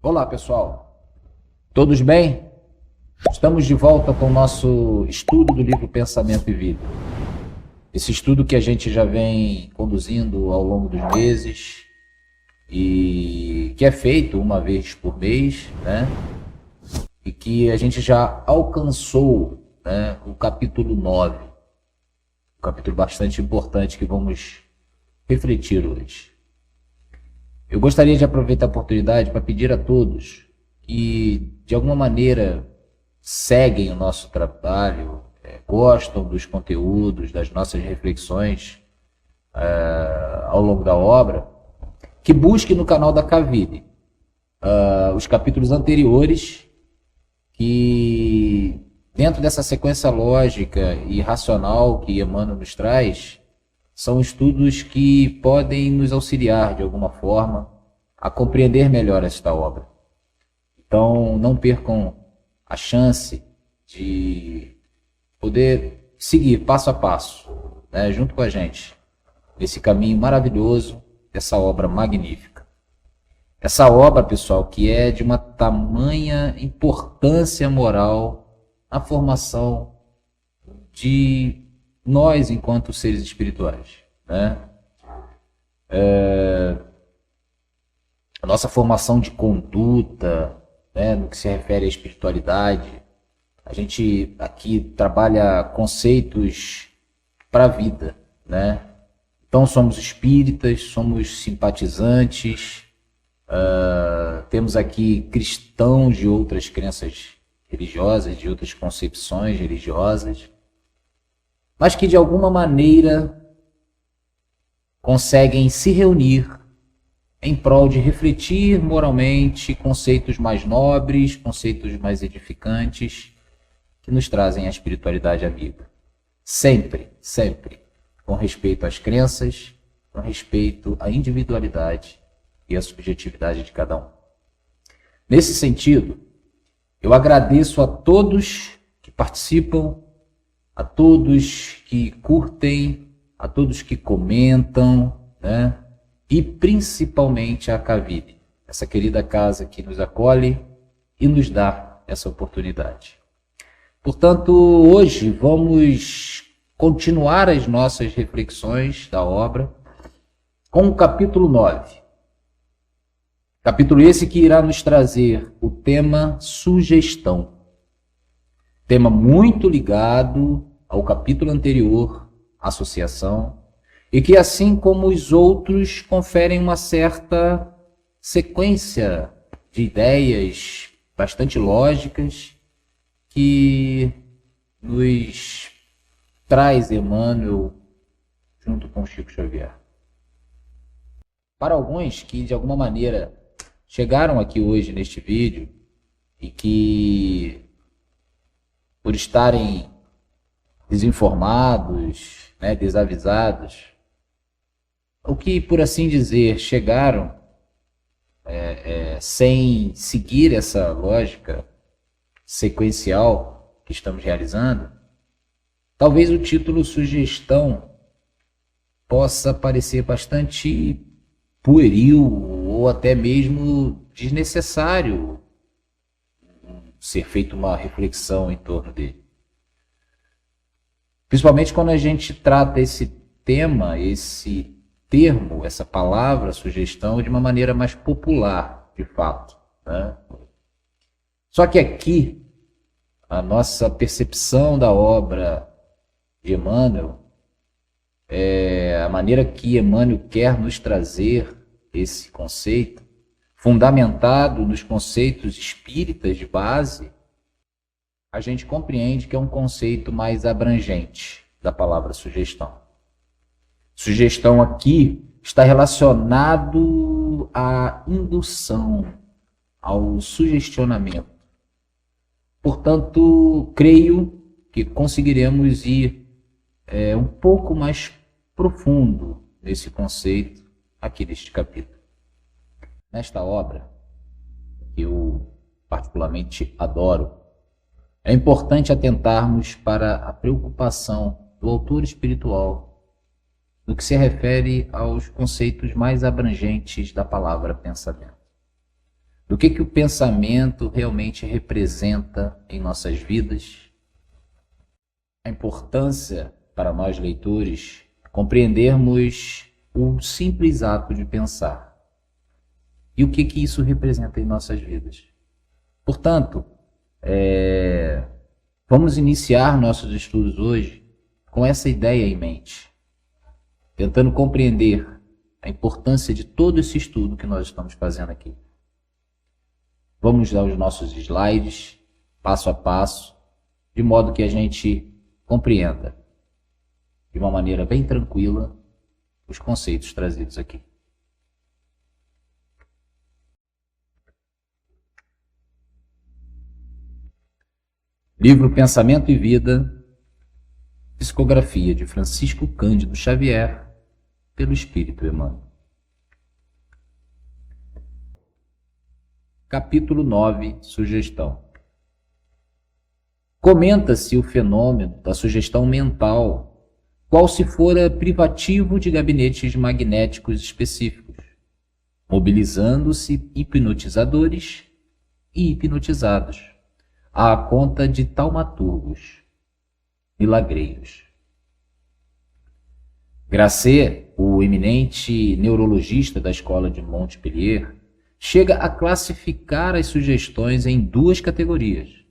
Olá, pessoal. Todos bem? Estamos de volta com o nosso estudo do livro Pensamento e Vida. Esse estudo que a gente já vem conduzindo ao longo dos meses e que é feito uma vez por mês, né? E que a gente já alcançou, né, o capítulo 9, um capítulo bastante importante que vamos refletir hoje. Eu gostaria de aproveitar a oportunidade para pedir a todos que, de alguma maneira, seguem o nosso trabalho, gostam dos conteúdos, das nossas reflexões ao longo da obra, que busquem no canal da Cavide os capítulos anteriores, que, dentro dessa sequência lógica e racional que Emmanuel nos traz, são estudos que podem nos auxiliar, de alguma forma, a compreender melhor esta obra. Então, não percam a chance de poder seguir passo a passo, né, junto com a gente, nesse caminho maravilhoso dessa obra magnífica. Essa obra, pessoal, que é de uma tamanha importância moral na formação de nós enquanto seres espirituais, né? A nossa formação de conduta, né, no que se refere à espiritualidade, a gente aqui trabalha conceitos para a vida, né? Então somos espíritas, somos simpatizantes, temos aqui cristãos de outras crenças religiosas, de outras concepções religiosas, mas que de alguma maneira conseguem se reunir em prol de refletir moralmente conceitos mais nobres, conceitos mais edificantes, que nos trazem a espiritualidade amiga. Sempre, sempre, com respeito às crenças, com respeito à individualidade e à subjetividade de cada um. Nesse sentido, eu agradeço a todos que participam, a todos que curtem, a todos que comentam, né? E principalmente a Cavide, essa querida casa que nos acolhe e nos dá essa oportunidade. Portanto, hoje vamos continuar as nossas reflexões da obra com o capítulo 9. Capítulo esse que irá nos trazer o tema sugestão. Tema muito ligado ao capítulo anterior, associação, e que, assim como os outros, conferem uma certa sequência de ideias bastante lógicas que nos traz Emmanuel junto com Chico Xavier. Para alguns que, de alguma maneira, chegaram aqui hoje neste vídeo e que, por estarem desinformados, né, desavisados, ou que, por assim dizer, chegaram sem seguir essa lógica sequencial que estamos realizando, talvez o título sugestão possa parecer bastante pueril ou até mesmo desnecessário ser feita uma reflexão em torno dele. Principalmente quando a gente trata esse tema, esse termo, essa palavra, sugestão, de uma maneira mais popular, de fato, né? Só que aqui, a nossa percepção da obra de Emmanuel, a maneira que Emmanuel quer nos trazer esse conceito, fundamentado nos conceitos espíritas de base, a gente compreende que é um conceito mais abrangente da palavra sugestão. Sugestão aqui está relacionado à indução, ao sugestionamento. Portanto, creio que conseguiremos ir um pouco mais profundo nesse conceito aqui deste capítulo. Nesta obra, que eu particularmente adoro, é importante atentarmos para a preocupação do autor espiritual no que se refere aos conceitos mais abrangentes da palavra pensamento. do que o pensamento realmente representa em nossas vidas. A importância para nós leitores compreendermos o simples ato de pensar e o que isso representa em nossas vidas. Portanto, vamos iniciar nossos estudos hoje com essa ideia em mente, tentando compreender a importância de todo esse estudo que nós estamos fazendo aqui. Vamos dar os nossos slides, passo a passo, de modo que a gente compreenda, de uma maneira bem tranquila, os conceitos trazidos aqui. Livro Pensamento e Vida, psicografia de Francisco Cândido Xavier, pelo Espírito Emmanuel. Capítulo 9, Sugestão. Comenta-se o fenômeno da sugestão mental, qual se fora privativo de gabinetes magnéticos específicos, mobilizando-se hipnotizadores e hipnotizados, à conta de taumaturgos, milagreiros. Grasset, o eminente neurologista da escola de Montpellier, chega a classificar as sugestões em duas categorias: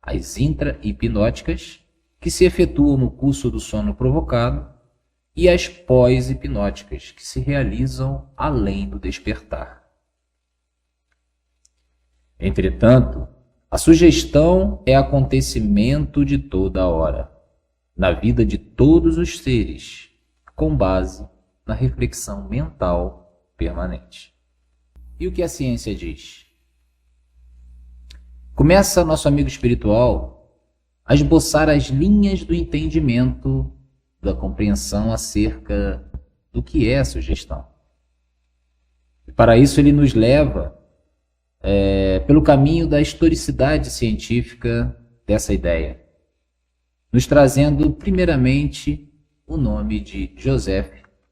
as intra-hipnóticas, que se efetuam no curso do sono provocado, e as pós-hipnóticas, que se realizam além do despertar. Entretanto, a sugestão é acontecimento de toda hora, na vida de todos os seres, com base na reflexão mental permanente. E o que a ciência diz? Começa nosso amigo espiritual a esboçar as linhas do entendimento, da compreensão acerca do que é a sugestão. E para isso ele nos leva pelo caminho da historicidade científica dessa ideia, nos trazendo primeiramente o nome de Joseph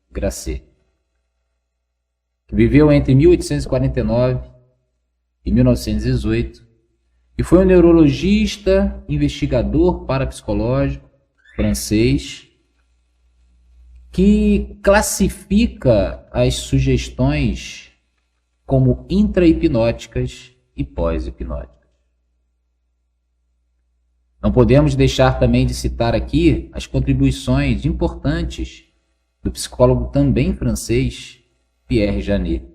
Grasset, que viveu entre 1849 e 1918 e foi um neurologista, investigador parapsicológico francês, que classifica as sugestões como intra-hipnóticas e pós-hipnóticas. Não podemos deixar também de citar aqui as contribuições importantes do psicólogo também francês, Pierre Janet.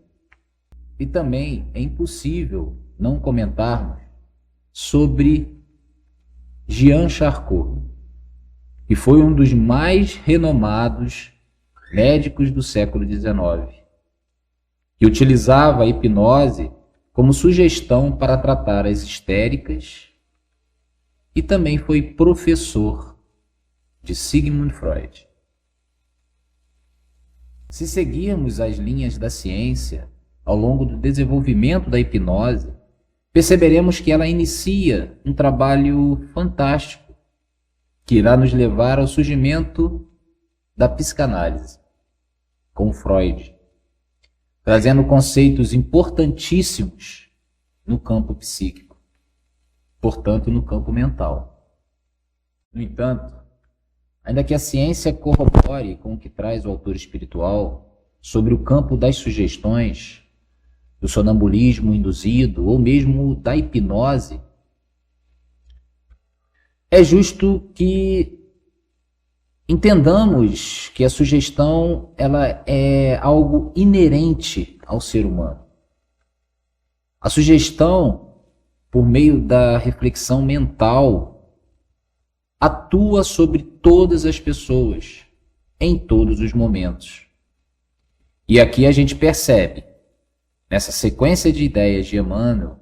E também é impossível não comentarmos sobre Jean Charcot, que foi um dos mais renomados médicos do século XIX, que utilizava a hipnose como sugestão para tratar as histéricas e também foi professor de Sigmund Freud. Se seguirmos as linhas da ciência ao longo do desenvolvimento da hipnose, perceberemos que ela inicia um trabalho fantástico que irá nos levar ao surgimento da psicanálise, com Freud, trazendo conceitos importantíssimos no campo psíquico, portanto, no campo mental. No entanto, ainda que a ciência corrobore com o que traz o autor espiritual sobre o campo das sugestões, do sonambulismo induzido ou mesmo da hipnose, é justo que entendamos que a sugestão ela é algo inerente ao ser humano. A sugestão, por meio da reflexão mental, atua sobre todas as pessoas, em todos os momentos. E aqui a gente percebe, nessa sequência de ideias de Emmanuel,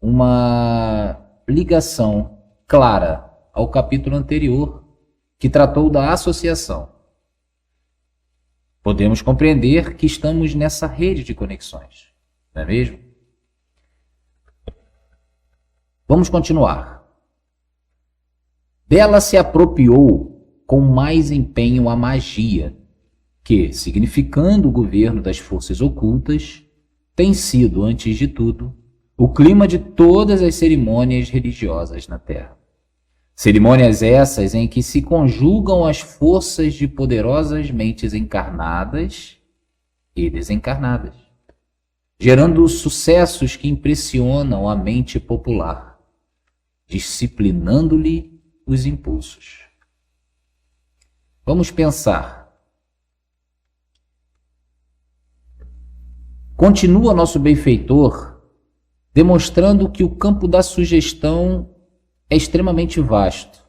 uma ligação clara ao capítulo anterior, que tratou da associação. Podemos compreender que estamos nessa rede de conexões, não é mesmo? Vamos continuar. Dela se apropriou com mais empenho a magia, que, significando o governo das forças ocultas, tem sido, antes de tudo, o clima de todas as cerimônias religiosas na Terra. Cerimônias essas em que se conjugam as forças de poderosas mentes encarnadas e desencarnadas, gerando sucessos que impressionam a mente popular, disciplinando-lhe os impulsos. Vamos pensar. Continua nosso benfeitor demonstrando que o campo da sugestão é extremamente vasto,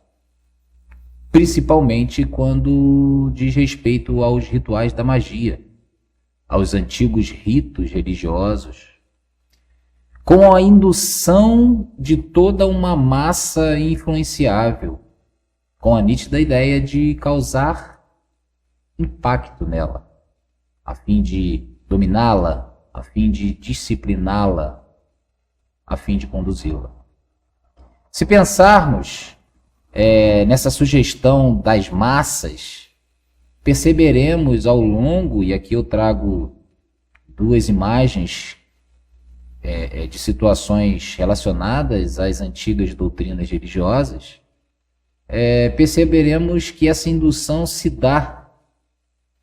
principalmente quando diz respeito aos rituais da magia, aos antigos ritos religiosos, com a indução de toda uma massa influenciável, com a nítida ideia de causar impacto nela, a fim de dominá-la, a fim de discipliná-la, a fim de conduzi-la. Se pensarmos nessa sugestão das massas, perceberemos ao longo, e aqui eu trago duas imagens de situações relacionadas às antigas doutrinas religiosas, perceberemos que essa indução se dá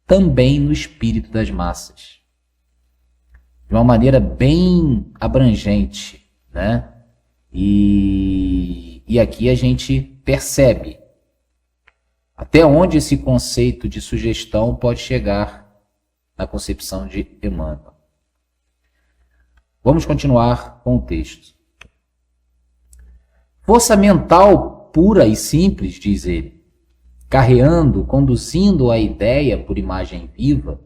também no espírito das massas, de uma maneira bem abrangente, né? E aqui a gente percebe até onde esse conceito de sugestão pode chegar na concepção de Emmanuel. Vamos continuar com o texto. Força mental pura e simples, diz ele, carreando, conduzindo a ideia por imagem viva,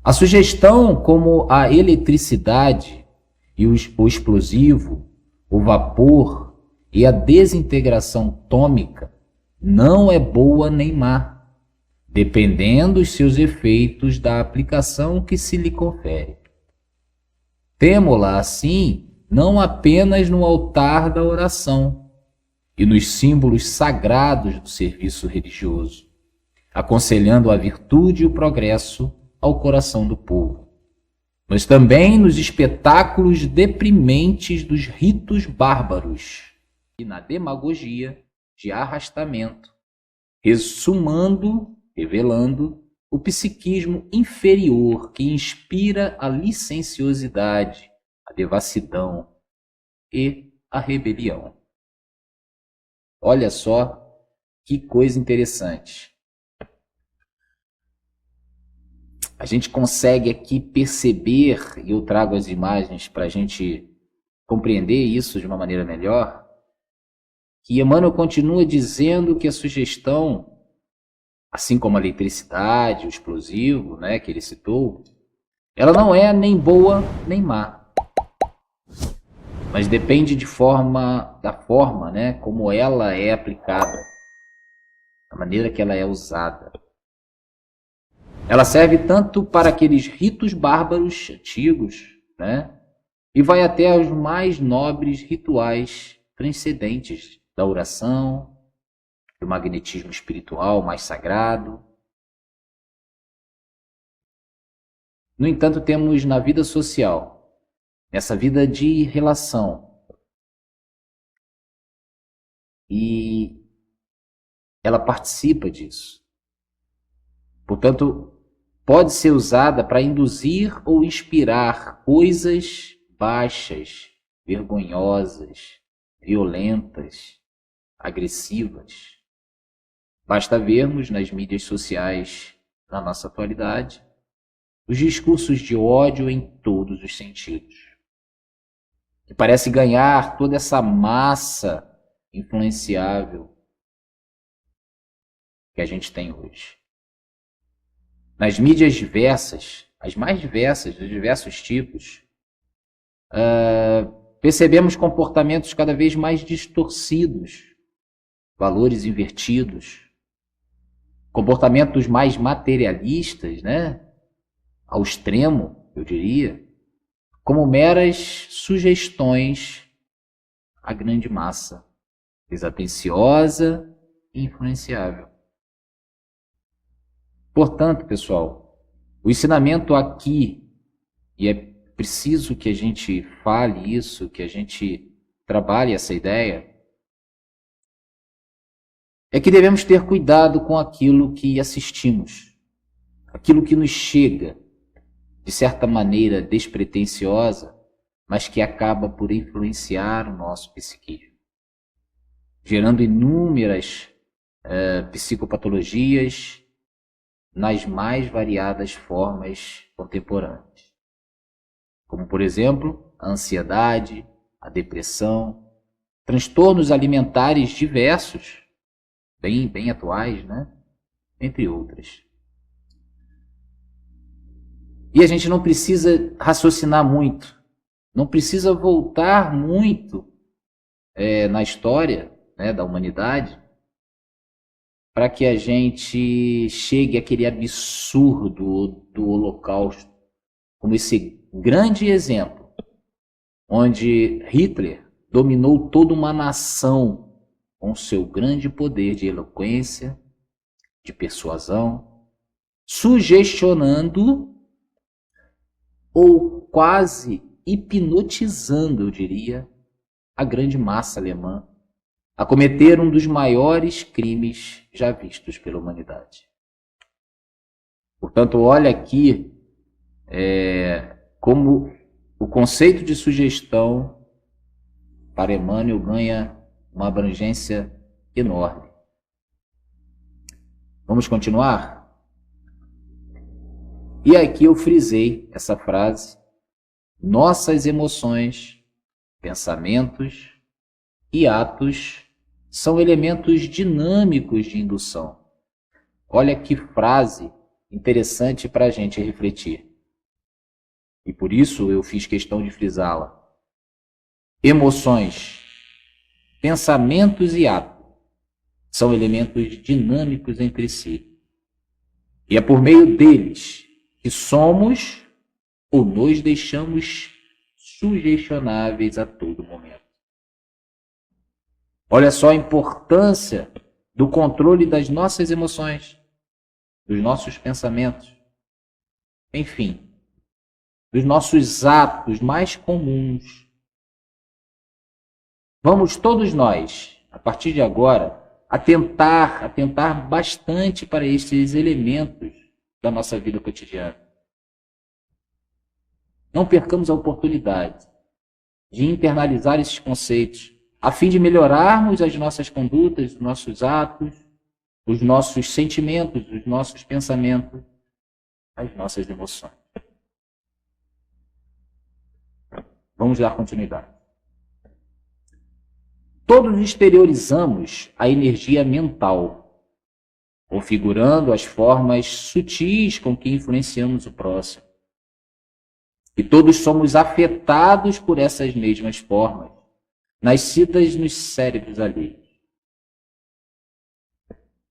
a sugestão como a eletricidade e o explosivo, o vapor e a desintegração atômica não é boa nem má, dependendo dos seus efeitos da aplicação que se lhe confere. Temo-la assim não apenas no altar da oração e nos símbolos sagrados do serviço religioso, aconselhando a virtude e o progresso ao coração do povo, mas também nos espetáculos deprimentes dos ritos bárbaros e na demagogia de arrastamento, revelando o psiquismo inferior que inspira a licenciosidade, a devassidão e a rebelião. Olha só que coisa interessante. A gente consegue aqui perceber, e eu trago as imagens para a gente compreender isso de uma maneira melhor, que Emmanuel continua dizendo que a sugestão, assim como a eletricidade, o explosivo, né, que ele citou, ela não é nem boa nem má, mas depende da forma, né, como ela é aplicada, da maneira que ela é usada. Ela serve tanto para aqueles ritos bárbaros antigos, né, e vai até os mais nobres rituais transcendentes da oração, do magnetismo espiritual mais sagrado. No entanto, temos na vida social, nessa vida de relação, e ela participa disso. Portanto, pode ser usada para induzir ou inspirar coisas baixas, vergonhosas, violentas, agressivas. Basta vermos nas mídias sociais na nossa atualidade os discursos de ódio em todos os sentidos, que parece ganhar toda essa massa influenciável que a gente tem hoje. Nas mídias diversas, as mais diversas, dos diversos tipos, percebemos comportamentos cada vez mais distorcidos, valores invertidos, comportamentos mais materialistas, né? Ao extremo, eu diria, como meras sugestões à grande massa, desatenciosa e influenciável. Portanto, pessoal, o ensinamento aqui, e é preciso que a gente fale isso, que a gente trabalhe essa ideia, é que devemos ter cuidado com aquilo que assistimos, aquilo que nos chega, de certa maneira despretensiosa, mas que acaba por influenciar o nosso psiquismo, gerando inúmeras psicopatologias nas mais variadas formas contemporâneas, como, por exemplo, a ansiedade, a depressão, transtornos alimentares diversos, bem atuais, né? Entre outras. E a gente não precisa raciocinar muito, não precisa voltar muito na história, né, da humanidade para que a gente chegue àquele absurdo do Holocausto, como esse grande exemplo, onde Hitler dominou toda uma nação com seu grande poder de eloquência, de persuasão, sugestionando ou quase hipnotizando, eu diria, a grande massa alemã a cometer um dos maiores crimes já vistos pela humanidade. Portanto, olha aqui como o conceito de sugestão para Emmanuel ganha uma abrangência enorme. Vamos continuar? E aqui eu frisei essa frase: nossas emoções, pensamentos e atos são elementos dinâmicos de indução. Olha que frase interessante para a gente refletir. E por isso eu fiz questão de frisá-la. Emoções, pensamentos e atos são elementos dinâmicos entre si. E é por meio deles que somos ou nos deixamos sugestionáveis a todo momento. Olha só a importância do controle das nossas emoções, dos nossos pensamentos, enfim, dos nossos atos mais comuns. Vamos todos nós, a partir de agora, atentar bastante para estes elementos da nossa vida cotidiana. Não percamos a oportunidade de internalizar esses conceitos, a fim de melhorarmos as nossas condutas, os nossos atos, os nossos sentimentos, os nossos pensamentos, as nossas emoções. Vamos dar continuidade. Todos exteriorizamos a energia mental, configurando as formas sutis com que influenciamos o próximo. E todos somos afetados por essas mesmas formas, nascidas nos cérebros alheios.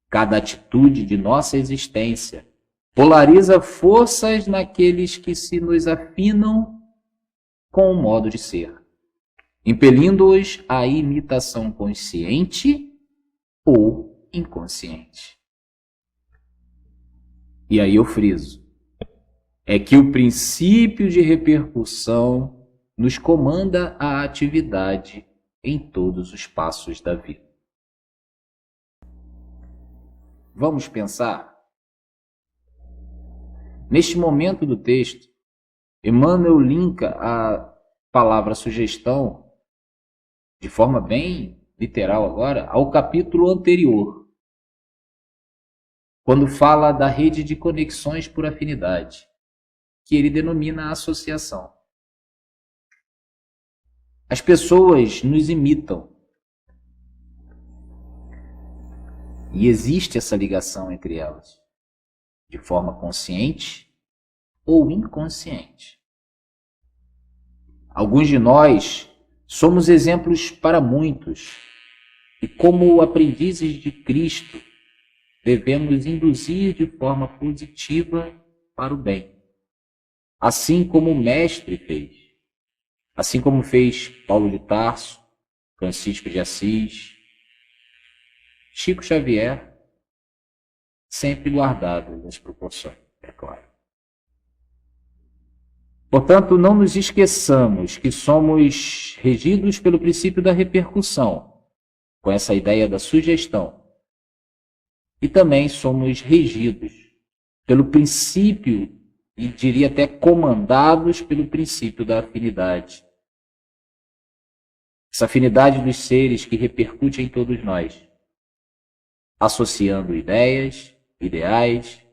Cada atitude de nossa existência polariza forças naqueles que se nos afinam com o modo de ser, impelindo-os à imitação consciente ou inconsciente. E aí eu friso, é que o princípio de repercussão nos comanda a atividade em todos os passos da vida. Vamos pensar? Neste momento do texto, Emmanuel linka a palavra sugestão, de forma bem literal agora, ao capítulo anterior, quando fala da rede de conexões por afinidade, que ele denomina associação. As pessoas nos imitam. E existe essa ligação entre elas, de forma consciente ou inconsciente. Alguns de nós somos exemplos para muitos, e como aprendizes de Cristo, devemos induzir de forma positiva para o bem. Assim como o Mestre fez. Assim como fez Paulo de Tarso, Francisco de Assis, Chico Xavier, sempre guardado as proporções, é claro. Portanto, não nos esqueçamos que somos regidos pelo princípio da repercussão, com essa ideia da sugestão. E também somos regidos pelo princípio, e diria até comandados pelo princípio da afinidade. Essa afinidade dos seres que repercute em todos nós, associando ideias, ideais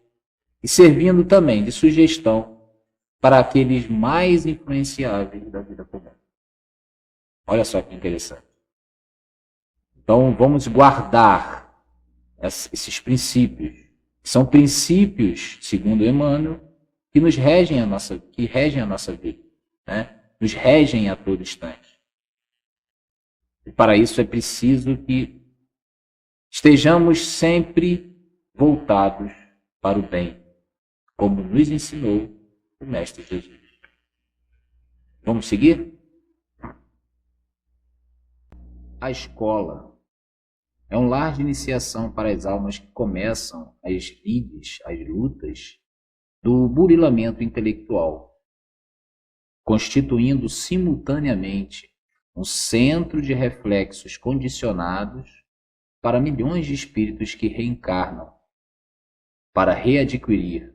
e servindo também de sugestão para aqueles mais influenciáveis da vida comum. Olha só que interessante. Então vamos guardar esses princípios. São princípios, segundo Emmanuel, que regem a nossa vida, né? Nos regem a todo instante. E para isso é preciso que estejamos sempre voltados para o bem, como nos ensinou o Mestre Jesus. Vamos seguir? A escola é um lar de iniciação para as almas que começam as lides, as lutas do burilamento intelectual, constituindo simultaneamente um centro de reflexos condicionados para milhões de espíritos que reencarnam para readquirir,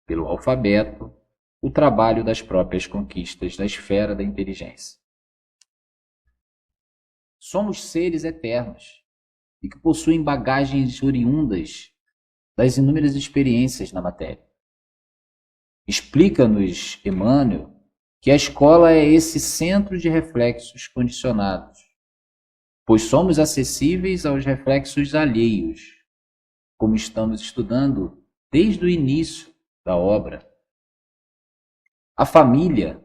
pelo alfabeto, o trabalho das próprias conquistas da esfera da inteligência. Somos seres eternos e que possuem bagagens oriundas das inúmeras experiências na matéria. Explica-nos Emmanuel que a escola é esse centro de reflexos condicionados, pois somos acessíveis aos reflexos alheios, como estamos estudando desde o início da obra. A família,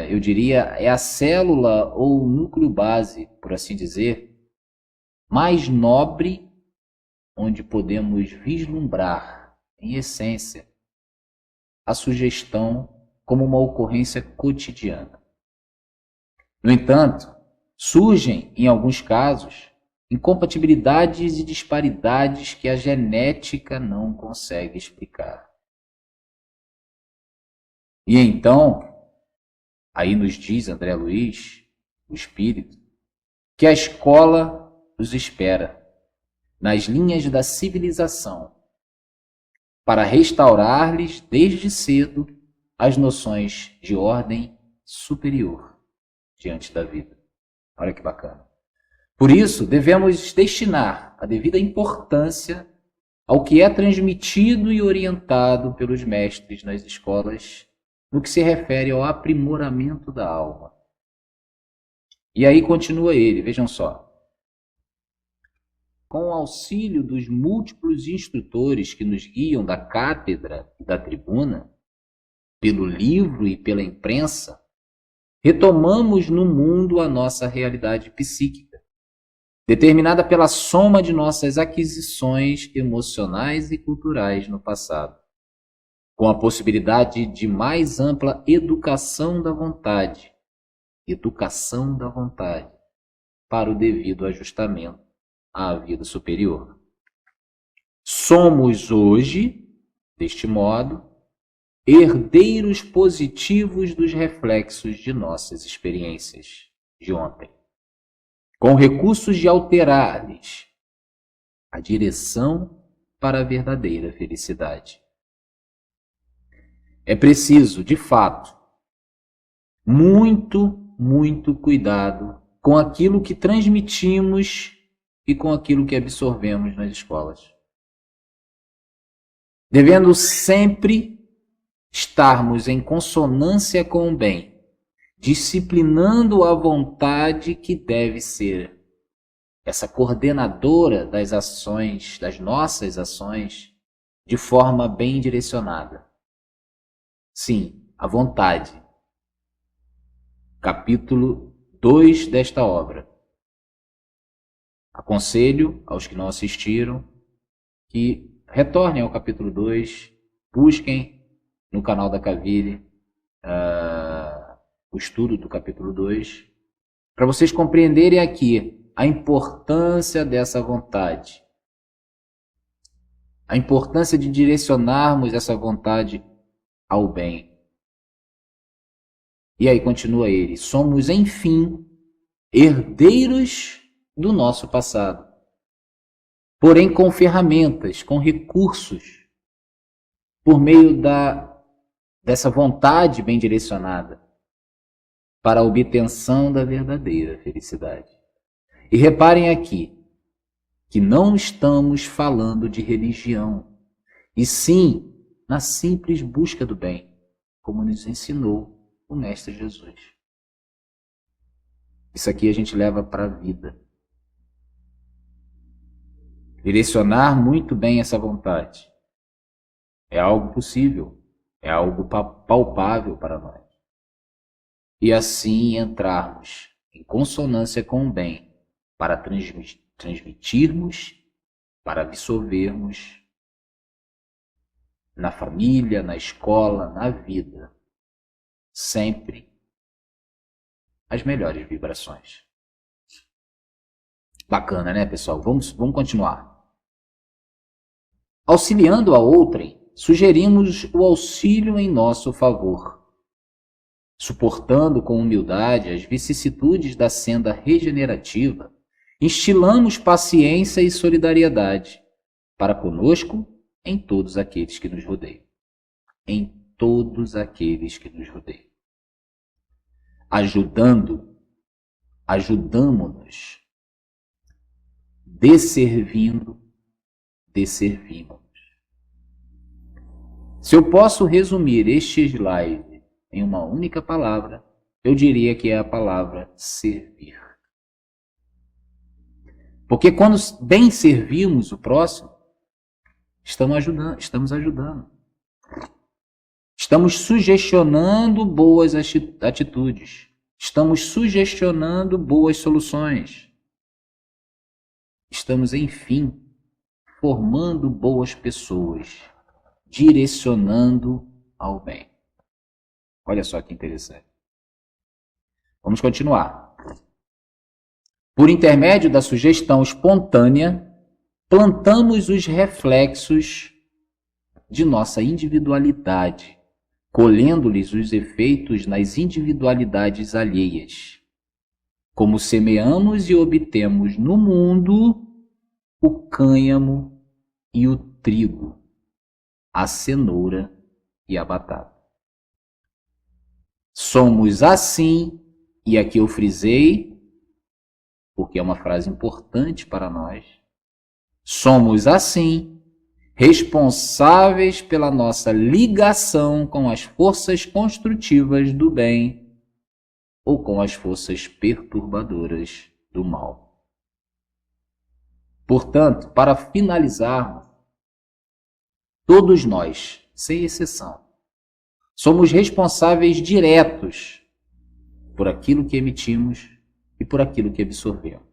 eu diria, é a célula ou o núcleo base, por assim dizer, mais nobre, onde podemos vislumbrar, em essência, a sugestão como uma ocorrência cotidiana. No entanto, surgem, em alguns casos, incompatibilidades e disparidades que a genética não consegue explicar. E então, aí nos diz André Luiz, o Espírito, que a escola os espera nas linhas da civilização para restaurar-lhes desde cedo as noções de ordem superior diante da vida. Olha que bacana. Por isso, devemos destinar a devida importância ao que é transmitido e orientado pelos mestres nas escolas no que se refere ao aprimoramento da alma. E aí continua ele, vejam só. Com o auxílio dos múltiplos instrutores que nos guiam da cátedra e da tribuna, pelo livro e pela imprensa, retomamos no mundo a nossa realidade psíquica, determinada pela soma de nossas aquisições emocionais e culturais no passado, com a possibilidade de mais ampla educação da vontade, para o devido ajustamento à vida superior. Somos hoje, deste modo, herdeiros positivos dos reflexos de nossas experiências de ontem, com recursos de alterar-lhes a direção para a verdadeira felicidade. É preciso, de fato, muito cuidado com aquilo que transmitimos e com aquilo que absorvemos nas escolas. Devendo sempre estarmos em consonância com o bem, disciplinando a vontade que deve ser essa coordenadora das ações, das nossas ações, de forma bem direcionada. Sim, a vontade. Capítulo 2 desta obra. Aconselho aos que não assistiram que retornem ao capítulo 2, busquem no canal da Cavile o estudo do capítulo 2, para vocês compreenderem aqui a importância dessa vontade, a importância de direcionarmos essa vontade ao bem, E aí continua ele: somos, enfim, herdeiros do nosso passado, porém com ferramentas, com recursos, por meio dessa vontade bem direcionada para a obtenção da verdadeira felicidade. E reparem aqui que não estamos falando de religião, e sim na simples busca do bem, como nos ensinou o Mestre Jesus. Isso aqui a gente leva para a vida. Direcionar muito bem essa vontade é algo possível, é algo palpável para nós. E assim entrarmos em consonância com o bem para transmitirmos, para absorvermos na família, na escola, na vida, sempre as melhores vibrações. Bacana, né, pessoal? Vamos continuar. Auxiliando a outrem, sugerimos o auxílio em nosso favor, suportando com humildade as vicissitudes da senda regenerativa, instilamos paciência e solidariedade para conosco em todos aqueles que nos rodeiam. Em todos aqueles que nos rodeiam. Ajudamo-nos, desservindo, desservimos. Se eu posso resumir este slide em uma única palavra, eu diria que é a palavra servir. Porque quando bem servimos o próximo, estamos ajudando. Estamos sugestionando boas atitudes. Estamos sugestionando boas soluções. Estamos, enfim, formando boas pessoas, direcionando ao bem. Olha só que interessante. Vamos continuar. Por intermédio da sugestão espontânea, plantamos os reflexos de nossa individualidade, colhendo-lhes os efeitos nas individualidades alheias. Como semeamos e obtemos no mundo o cânhamo e o trigo, a cenoura e a batata. Somos assim, e aqui eu frisei, porque é uma frase importante para nós, somos assim, responsáveis pela nossa ligação com as forças construtivas do bem ou com as forças perturbadoras do mal. Portanto, para finalizarmos, todos nós, sem exceção, somos responsáveis diretos por aquilo que emitimos e por aquilo que absorvemos.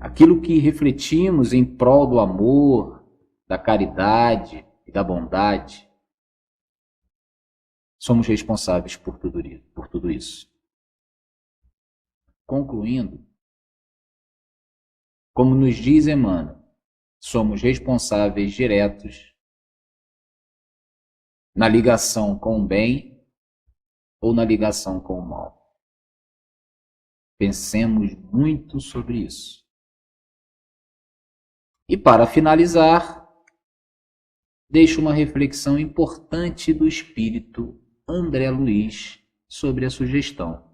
Aquilo que refletimos em prol do amor, da caridade e da bondade, somos responsáveis por tudo isso. Concluindo, como nos diz Emmanuel, somos responsáveis diretos na ligação com o bem ou na ligação com o mal. Pensemos muito sobre isso. E para finalizar, deixo uma reflexão importante do espírito André Luiz sobre a sugestão.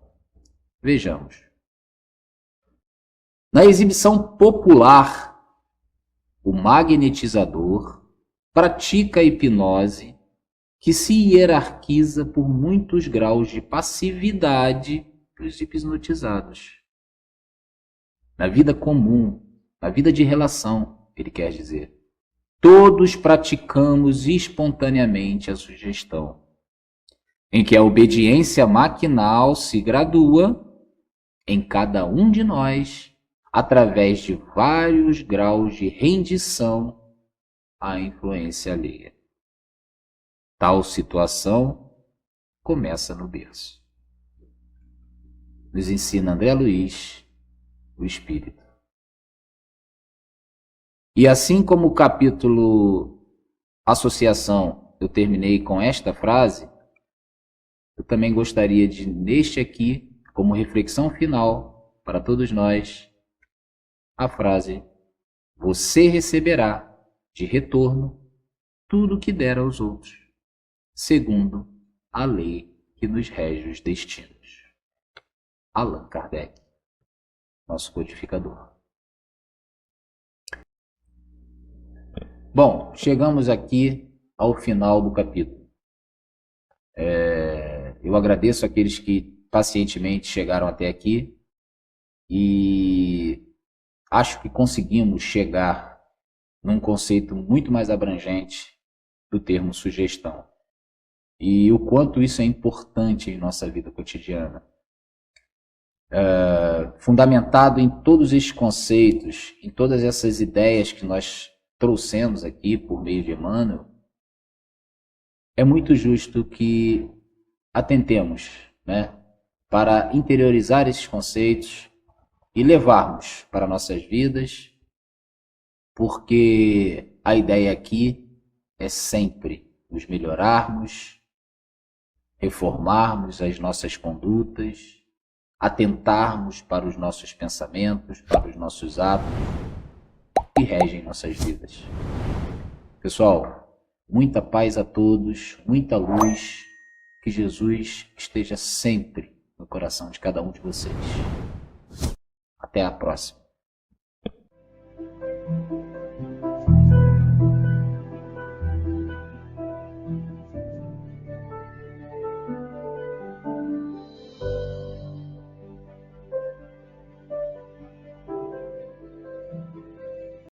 Vejamos. Na exibição popular, o magnetizador pratica a hipnose que se hierarquiza por muitos graus de passividade dos hipnotizados. Na vida comum, na vida de relação, ele quer dizer, todos praticamos espontaneamente a sugestão, em que a obediência maquinal se gradua em cada um de nós através de vários graus de rendição à influência alheia. Tal situação começa no berço. Nos ensina André Luiz, o Espírito. E assim como o capítulo Associação eu terminei com esta frase, eu também gostaria de, neste aqui, como reflexão final para todos nós, a frase: você receberá de retorno tudo o que der aos outros, segundo a lei que nos rege os destinos. Allan Kardec, nosso codificador. Bom, chegamos aqui ao final do capítulo. Eu agradeço àqueles que pacientemente chegaram até aqui e acho que conseguimos chegar num conceito muito mais abrangente do termo sugestão. E o quanto isso é importante em nossa vida cotidiana. Fundamentado em todos estes conceitos, em todas essas ideias que nós trouxemos aqui por meio de Emmanuel, é muito justo que atentemos, né, para interiorizar esses conceitos e levarmos para nossas vidas, porque a ideia aqui é sempre nos melhorarmos, reformarmos as nossas condutas, atentarmos para os nossos pensamentos, para os nossos atos que regem nossas vidas. Pessoal, muita paz a todos, muita luz, que Jesus esteja sempre no coração de cada um de vocês. Até a próxima.